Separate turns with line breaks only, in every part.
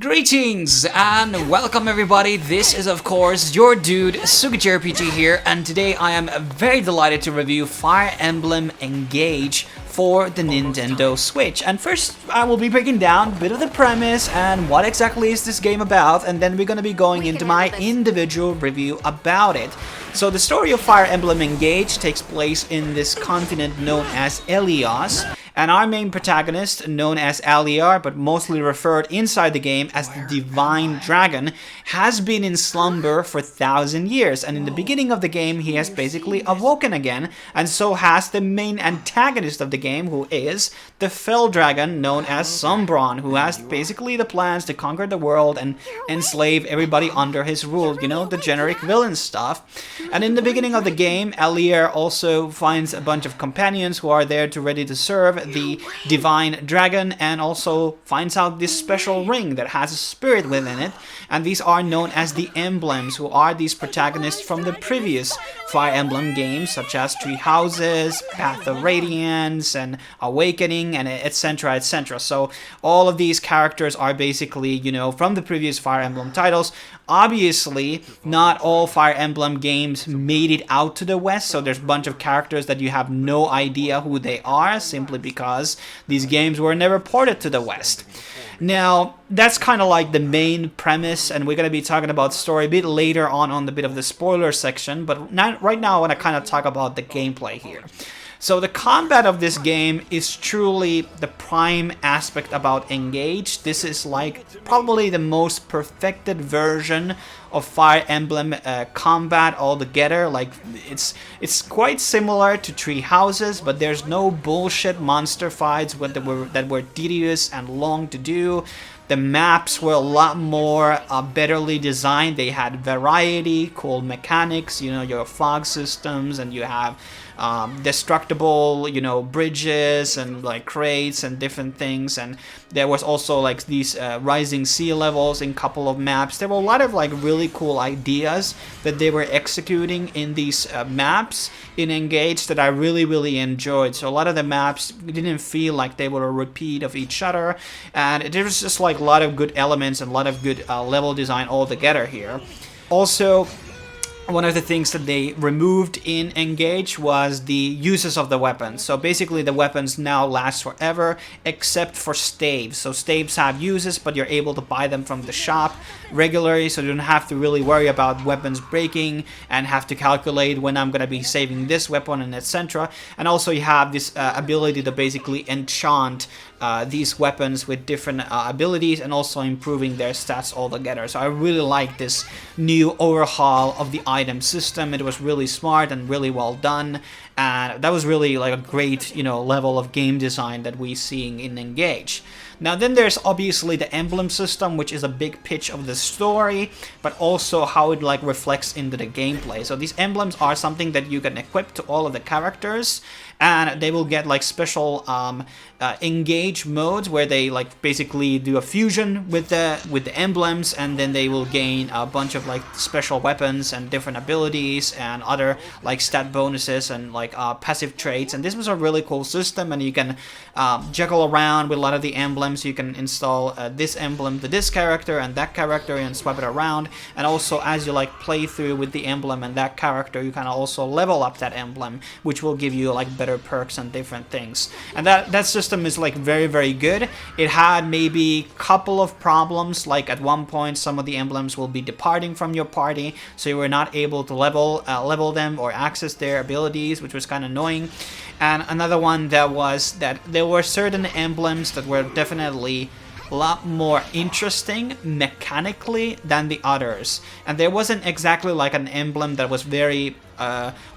Greetings and welcome everybody, this is of course your dude JRPG here, and today I am very delighted to review Fire Emblem Engage for the Nintendo Switch. And first I will be breaking down a bit of the premise and what exactly is this game about, and then we're going to be going into my individual review about it. So the story of Fire Emblem Engage takes place in this continent known as Elyos, and our main protagonist, known as Alear, but mostly referred inside the game as the Divine Dragon, has been in slumber for 1,000 years, and in the beginning of the game he has basically awoken again, and so has the main antagonist of the game, who is the Fell Dragon known as Sombron, who has basically the plans to conquer the world and enslave everybody under his rule, you know, the generic villain stuff. And in the beginning of the game, Alear also finds a bunch of companions who are there to ready to serve the Divine Dragon, and also finds out this special ring that has a spirit within it, and these are known as the Emblems, who are these protagonists from the previous Fire Emblem games, such as Three Houses, Path of Radiance, and Awakening, and etc, etc. So all of these characters are basically, you know, from the previous Fire Emblem titles. Obviously, not all Fire Emblem games made it out to the West, so there's a bunch of characters that you have no idea who they are, simply because these games were never ported to the West. Now, that's kind of like the main premise, and we're going to be talking about story a bit later on the bit of the spoiler section, but right now I want to kind of talk about the gameplay here. So the combat of this game is truly the prime aspect about Engage. This is like probably the most perfected version of Fire Emblem combat altogether. Like it's quite similar to Three Houses, but there's no bullshit monster fights that were tedious and long to do. The maps were a lot more betterly designed. They had variety, cool mechanics, you know, your fog systems, and you have destructible, you know, bridges and like crates and different things. And there was also like these rising sea levels in a couple of maps. There were a lot of like really cool ideas that they were executing in these maps in Engage that I really enjoyed. So a lot of the maps didn't feel like they were a repeat of each other, and there was just like a lot of good elements and a lot of good level design all together here. Also, one of the things that they removed in Engage was the uses of the weapons. So basically the weapons now last forever, except for staves. So staves have uses, but you're able to buy them from the shop regularly, so you don't have to really worry about weapons breaking and have to calculate when I'm going to be saving this weapon and etc. And also you have this ability to basically enchant these weapons with different abilities, and also improving their stats altogether. So I really like this new overhaul of the item system. It was really smart and really well done, and that was really like a great, you know, level of game design that we're seeing in Engage. Now then there's obviously the emblem system, which is a big pitch of the story, but also how it like reflects into the gameplay. So these emblems are something that you can equip to all of the characters, and they will get like special engage modes where they like basically do a fusion with the emblems, and then they will gain a bunch of like special weapons and different abilities and other like stat bonuses and like passive traits. And this was a really cool system, and you can juggle around with a lot of the emblems. You can install this emblem to this character and that character and swap it around, and also as you like play through with the emblem and that character, you can also level up that emblem, which will give you like better perks and different things. And that system is like very good. It had maybe a couple of problems, like at one point some of the emblems will be departing from your party, so you were not able to level them or access their abilities, which was kind of annoying. And another one that was that there were certain emblems that were definitely a lot more interesting mechanically than the others, and there wasn't exactly like an emblem that was very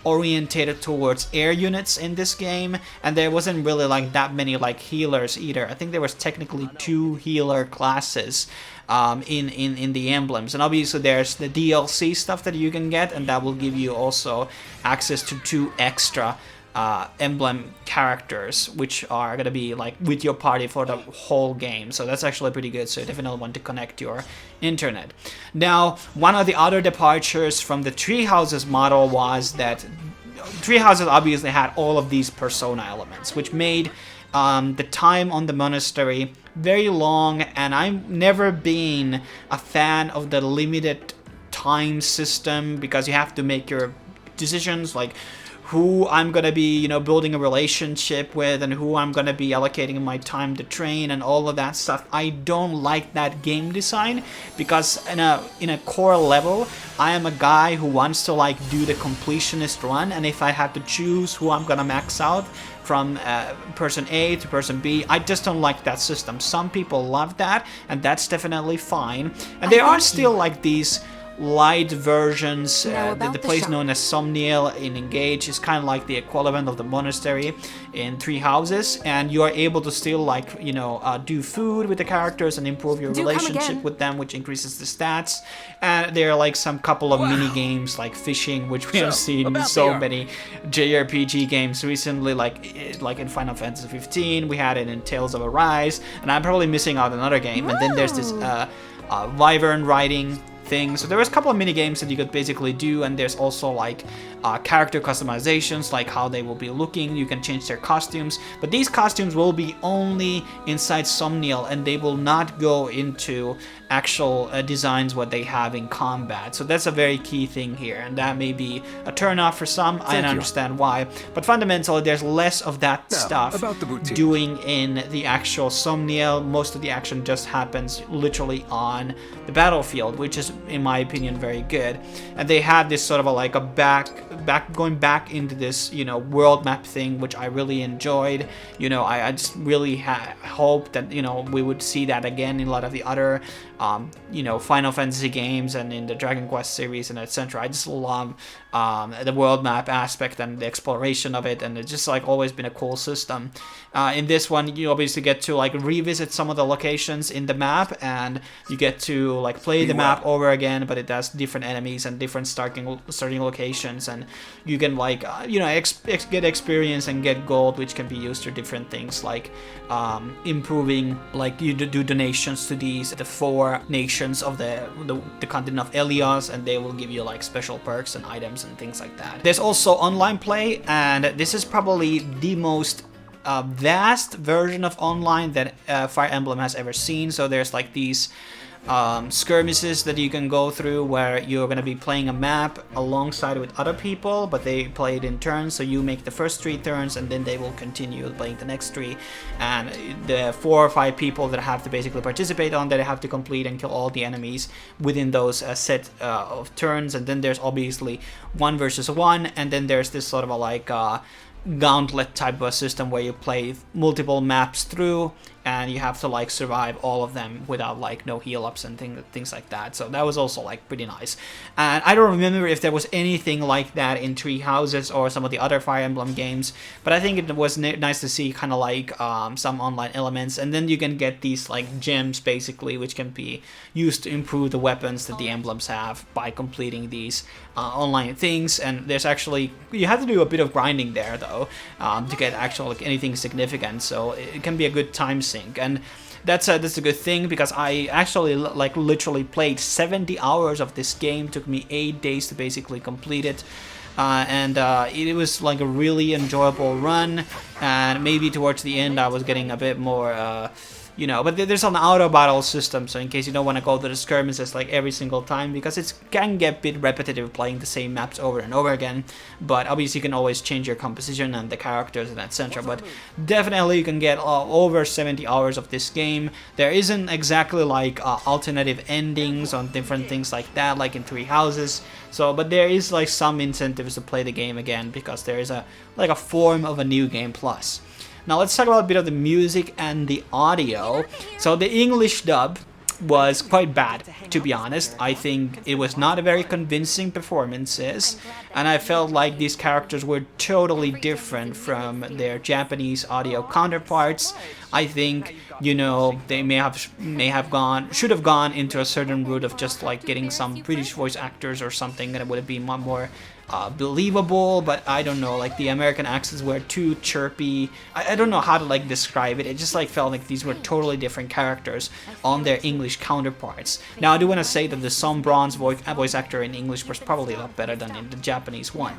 orientated towards air units in this game, and there wasn't really like that many like healers either. I think there was technically 2 healer classes in the emblems, and obviously there's the DLC stuff that you can get, and that will give you also access to 2 extra emblem characters, which are going to be like with your party for the whole game. So that's actually pretty good, so you definitely want to connect your internet. Now, one of the other departures from the Three Houses model was that Three Houses obviously had all of these persona elements, which made the time on the monastery very long, and I've never been a fan of the limited time system, because you have to make your decisions, like who I'm gonna be, you know, building a relationship with, and who I'm gonna be allocating my time to train, and all of that stuff. I don't like that game design, because in a core level, I am a guy who wants to like do the completionist run, and if I have to choose who I'm gonna max out from person A to person B, I just don't like that system. Some people love that, and that's definitely fine. And there are still like these light versions. The place known as Somniel in Engage is kind of like the equivalent of the monastery in Three Houses, and you are able to still like, you know, do food with the characters and improve your relationship with them, which increases the stats. And there are like some couple of mini games like fishing, which we have seen in so many JRPG games recently, like in Final Fantasy 15. We had it in Tales of Arise, and I'm probably missing out another game. And then there's this wyvern riding thing. So there was a couple of mini games that you could basically do, and there's also like character customizations, like how they will be looking. You can change their costumes, but these costumes will be only inside Somniel, and they will not go into actual designs what they have in combat. So that's a very key thing here, and that may be a turn off for some. I understand why, but fundamentally there's less of that stuff doing in the actual Somniel. Most of the action just happens literally on the battlefield, which is, in my opinion, very good. And they had this sort of going back into this, you know, world map thing, which I really enjoyed. You know, I just really hoped that, you know, we would see that again in a lot of the other you know, Final Fantasy games and in the Dragon Quest series and etc. I just love the world map aspect and the exploration of it, and it's just like always been a cool system. In this one, you obviously get to like revisit some of the locations in the map, and you get to like play the map over again, but it has different enemies and different starting locations, and you can like you know, get experience and get gold, which can be used for different things, like improving, like you do donations to the 4 nations of the continent of Elyos, and they will give you like special perks and items and things like that. There's also online play, and this is probably the most vast version of online that Fire Emblem has ever seen. So there's like these skirmishes that you can go through, where you're going to be playing a map alongside with other people, but they play it in turns. So you make the first 3 turns, and then they will continue playing the next 3, and the 4 or 5 people that have to basically participate on that, they have to complete and kill all the enemies within those set of turns. And then there's obviously 1 versus 1, and then there's this sort of a like gauntlet type of a system where you play multiple maps through, and you have to like survive all of them without like no heal ups and things like that. So that was also like pretty nice. And I don't remember if there was anything like that in Three Houses or some of the other Fire Emblem games, but I think it was nice to see kind of like some online elements. And then you can get these like gems basically, which can be used to improve the weapons that the emblems have by completing these online things. And there's actually, you have to do a bit of grinding there though, to get actual like anything significant. So it can be a good time sink, and that's a good thing, because I actually like literally played 70 hours of this game. Took me 8 days to basically complete it. And it was like a really enjoyable run, and maybe towards the end I was getting a bit more you know, but there's an auto battle system, so in case you don't want to go to the skirmishes like every single time, because it can get a bit repetitive playing the same maps over and over again. But obviously you can always change your composition and the characters and etc. But definitely you can get over 70 hours of this game. There isn't exactly like alternative endings on different things like that, like in Three Houses. So, but there is like some incentives to play the game again, because there is a form of a new game plus. Now let's talk about a bit of the music and the audio. So the English dub was quite bad, to be honest. I think it was not a very convincing performances, and I felt like these characters were totally different from their Japanese audio counterparts. I think, you know, they should have gone into a certain route of just like getting some British voice actors or something, and it would have been more believable. But I don't know, like the American accents were too chirpy. I don't know how to like describe it. It just like felt like these were totally different characters on their English counterparts. Now I do want to say that the Sombron's voice actor in English was probably a lot better than in the Japanese one.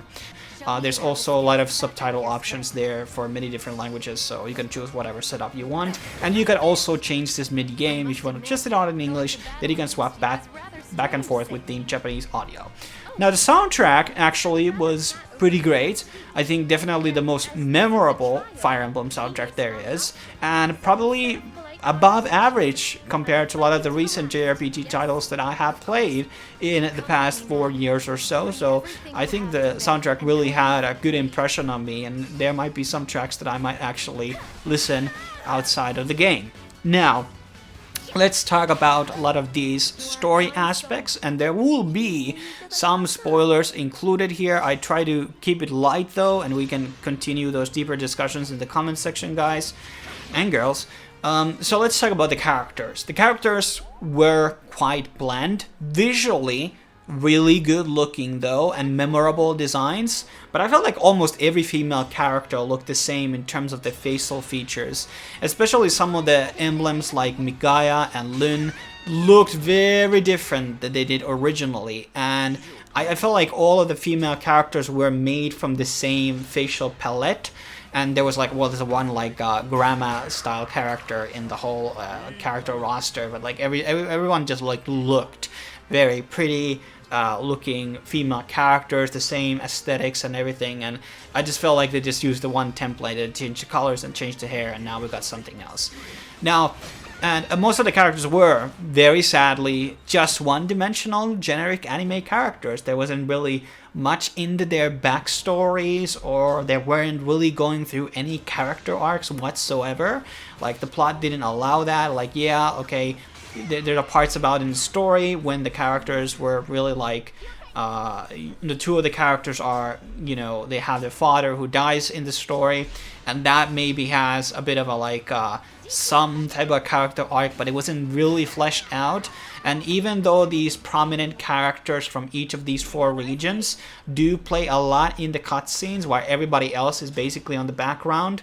There's also a lot of subtitle options there for many different languages, so you can choose whatever setup you want. And you can also change this mid-game if you want to just it out in English, then you can swap back and forth with the Japanese audio. Now the soundtrack actually was pretty great. I think definitely the most memorable Fire Emblem soundtrack there is, and probably above average compared to a lot of the recent JRPG titles that I have played in the past 4 years or so. So I think the soundtrack really had a good impression on me, and there might be some tracks that I might actually listen outside of the game. Now, let's talk about a lot of these story aspects, and there will be some spoilers included here. I try to keep it light though, and we can continue those deeper discussions in the comment section, guys and girls. So let's talk about the characters. The characters were quite bland, visually really good looking though, and memorable designs, but I felt like almost every female character looked the same in terms of the facial features. Especially some of the emblems like Migaya and Lyn looked very different than they did originally, and I felt like all of the female characters were made from the same facial palette. And there was like, well, there's one like grandma style character in the whole character roster, but like everyone just like looked very pretty looking female characters, the same aesthetics and everything, and I just felt like they just used the one template and changed the colors and changed the hair, and now we got something else. Now, and most of the characters were, very sadly, just one-dimensional generic anime characters. There wasn't really much into their backstories, or they weren't really going through any character arcs whatsoever. Like, the plot didn't allow that. Like, yeah, okay, there are parts about in the story when the characters were really like, the two of the characters are, you know, they have their father who dies in the story, and that maybe has a bit of a like some type of character arc, but it wasn't really fleshed out. And even though these prominent characters from each of these 4 regions do play a lot in the cutscenes while everybody else is basically on the background,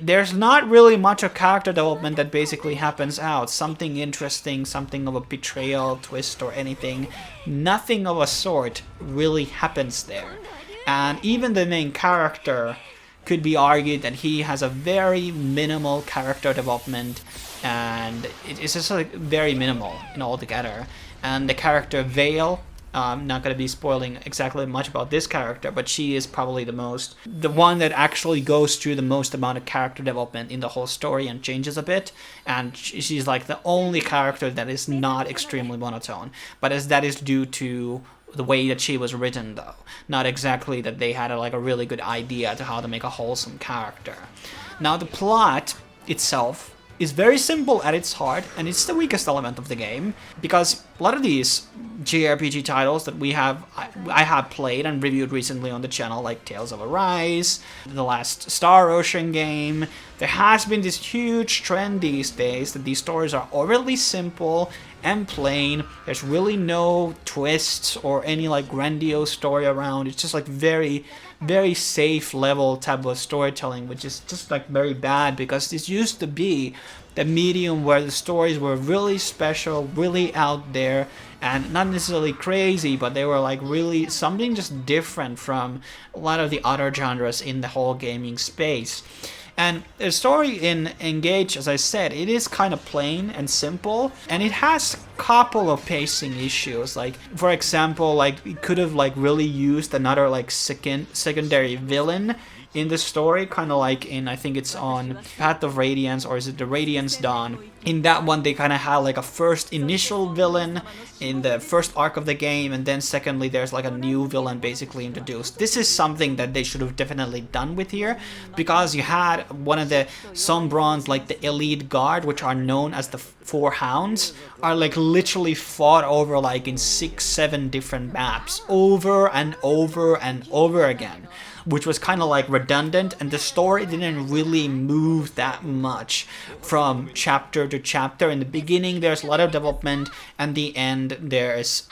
there's not really much of character development that basically happens out. Something interesting, something of a betrayal, twist, or anything, nothing of a sort really happens there. And even the main character could be argued that he has a very minimal character development, and it's just like very minimal in altogether. And the character Vale, I'm not going to be spoiling exactly much about this character, but she is probably the one that actually goes through the most amount of character development in the whole story and changes a bit, and she's like the only character that is not extremely monotone, but as that is due to the way that she was written though, not exactly that they had a really good idea to how to make a wholesome character. Now the plot itself is very simple at its heart, and it's the weakest element of the game, because a lot of these JRPG titles that I have played and reviewed recently on the channel, like Tales of Arise, the last Star Ocean game, there has been this huge trend these days that these stories are overly simple and plain. There's really no twists or any like grandiose story around. It's just like very, very safe level type of storytelling, which is just like very bad, because this used to be the medium where the stories were really special, really out there, and not necessarily crazy, but they were like really something just different from a lot of the other genres in the whole gaming space. And the story in Engage, as I said, it is kind of plain and simple, and it has a couple of pacing issues. Like, for example, like it could have like really used another like secondary villain in the story, kind of like in, I think it's on Path of Radiance, or is it the Radiance Dawn? In that one, they kind of had like a first initial villain in the first arc of the game, and then secondly, there's like a new villain basically introduced. This is something that they should have definitely done with here, because you had one of the Sombrons, like the Elite Guard, which are known as the 4 Hounds, are like literally fought over like in 6-7 different maps, over and over and over again, which was kind of like redundant, and the story didn't really move that much from chapter to chapter. In the beginning there's a lot of development, and the end there's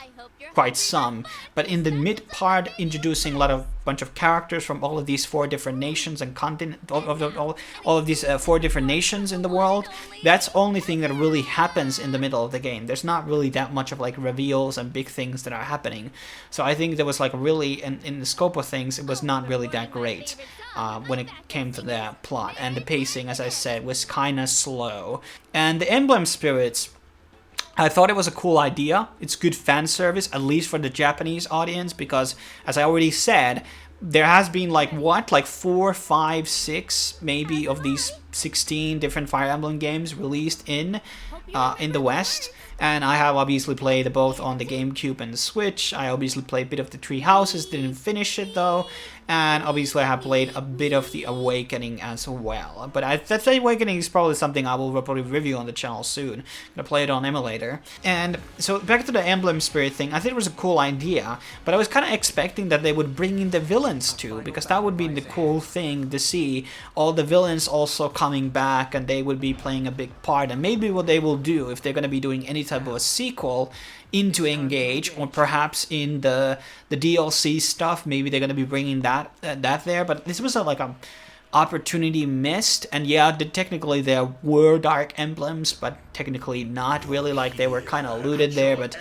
quite some, but in the mid part, introducing a lot of bunch of characters from all of these 4 different nations and continent, all of these 4 different nations in the world. That's the only thing that really happens in the middle of the game. There's not really that much of like reveals and big things that are happening. So I think there was like really, in the scope of things, it was not really that great when it came to the plot. And the pacing, as I said, was kind of slow. And the Emblem Spirits, I thought it was a cool idea. It's good fan service, at least for the Japanese audience, because, as I already said, there has been like 4, 5, 6 maybe of these 16 different Fire Emblem games released in the West. And I have obviously played both on the GameCube and the Switch. I obviously played a bit of the Three Houses, didn't finish it though. And obviously I have played a bit of the Awakening as well. But that Awakening is probably something I will probably review on the channel soon. I'm gonna play it on emulator. And so back to the Emblem Spirit thing, I think it was a cool idea, but I was kind of expecting that they would bring in the villains too, because that would be the cool thing to see, all the villains also coming back and they would be playing a big part. And maybe what they will do, if they're gonna be doing any type of a sequel into Engage, or perhaps in the DLC stuff, maybe they're going to be bringing that there. But this was like a opportunity missed. And yeah, technically there were dark emblems, but technically not really. Like they were kind of alluded there, but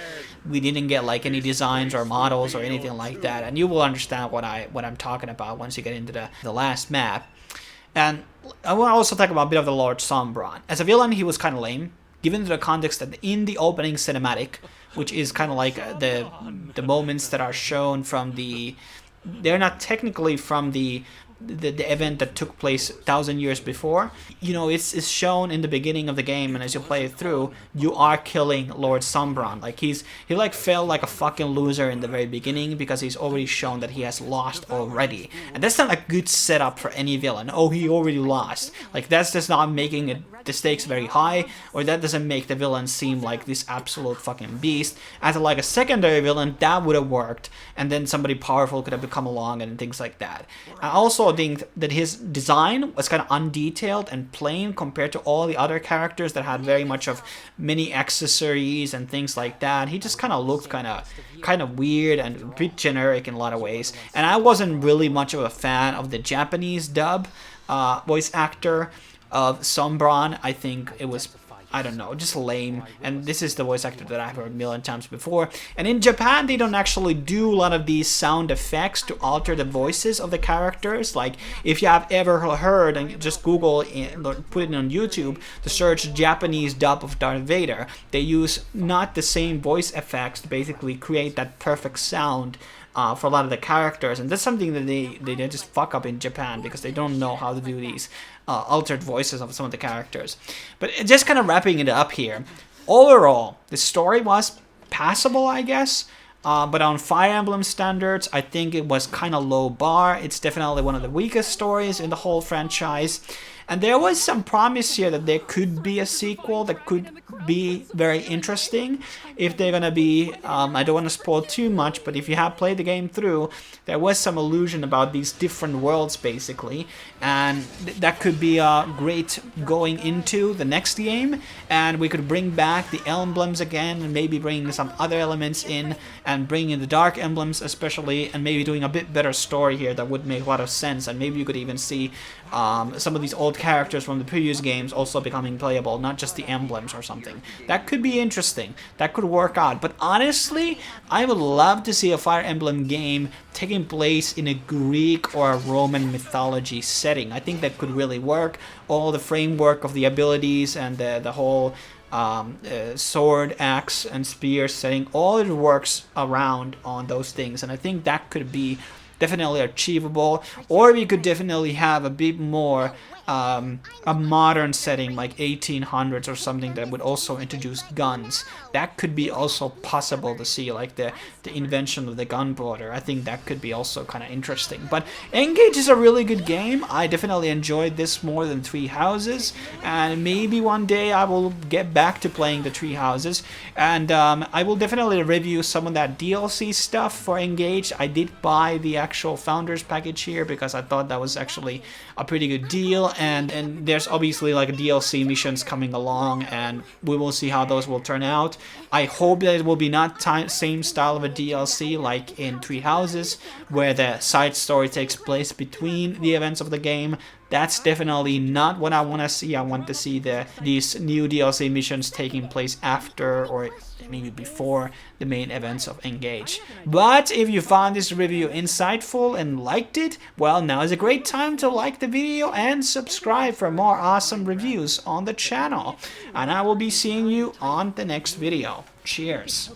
we didn't get like any designs or models or anything like that. And you will understand what I'm talking about once you get into the last map. And I want to also talk about a bit of the Lord Sombron. As a villain, he was kind of lame, given the context that in the opening cinematic, which is kind of like the moments that are shown from they're not technically from the event that took place 1,000 years before. You know, it's shown in the beginning of the game, and as you play it through, you are killing Lord Sombron. Like he like felt like a fucking loser in the very beginning, because he's already shown that he has lost already, and that's not a good setup for any villain. Oh, he already lost. Like that's just not making the stakes very high, or that doesn't make the villain seem like this absolute fucking beast. As like a secondary villain, that would have worked, and then somebody powerful could have come along and things like that. I also think that his design was kind of undetailed and plain compared to all the other characters that had very much of many accessories and things like that. He just kind of looked kind of weird and a bit generic in a lot of ways. And I wasn't really much of a fan of the Japanese dub voice actor of Sombron. I think it was, I don't know, just lame. And this is the voice actor that I've heard a million times before. And in Japan, they don't actually do a lot of these sound effects to alter the voices of the characters. Like, if you have ever heard, and just Google it, put it on YouTube, to search Japanese dub of Darth Vader, they use not the same voice effects to basically create that perfect sound for a lot of the characters. And that's something that they just fuck up in Japan, because they don't know how to do these altered voices of some of the characters. But just kind of wrapping it up here, overall, the story was passable, I guess. But on Fire Emblem standards, I think it was kind of low bar. It's definitely one of the weakest stories in the whole franchise. And there was some promise here that there could be a sequel that could be very interesting. If they're going to be, I don't want to spoil too much, but if you have played the game through, there was some illusion about these different worlds, basically. And that could be great going into the next game. And we could bring back the emblems again, and maybe bring some other elements in, and bring in the dark emblems especially, and maybe doing a bit better story here that would make a lot of sense. And maybe you could even see some of these old characters from the previous games also becoming playable, not just the emblems or something. That could be interesting. That could work out. But honestly, I would love to see a Fire Emblem game taking place in a Greek or a Roman mythology setting. I think that could really work. All the framework of the abilities and the whole sword, axe, and spear setting, all it works around on those things. And I think that could be definitely achievable. Or we could definitely have a bit more a modern setting, like 1800s or something, that would also introduce guns. That could be also possible to see, like the invention of the gunpowder. I think that could be also kind of interesting. But Engage is a really good game. I definitely enjoyed this more than Three Houses, and maybe one day I will get back to playing the Three Houses, and I will definitely review some of that DLC stuff for Engage. I did buy the actual Founders package here because I thought that was actually a pretty good deal, and there's obviously like DLC missions coming along, and we will see how those will turn out. I hope that it will be not same style of a DLC like in Three Houses, where the side story takes place between the events of the game. That's definitely not what I want to see. I want to see these new DLC missions taking place after or maybe before the main events of Engage. But if you found this review insightful and liked it, well, now is a great time to like the video and subscribe for more awesome reviews on the channel. And I will be seeing you on the next video. Cheers.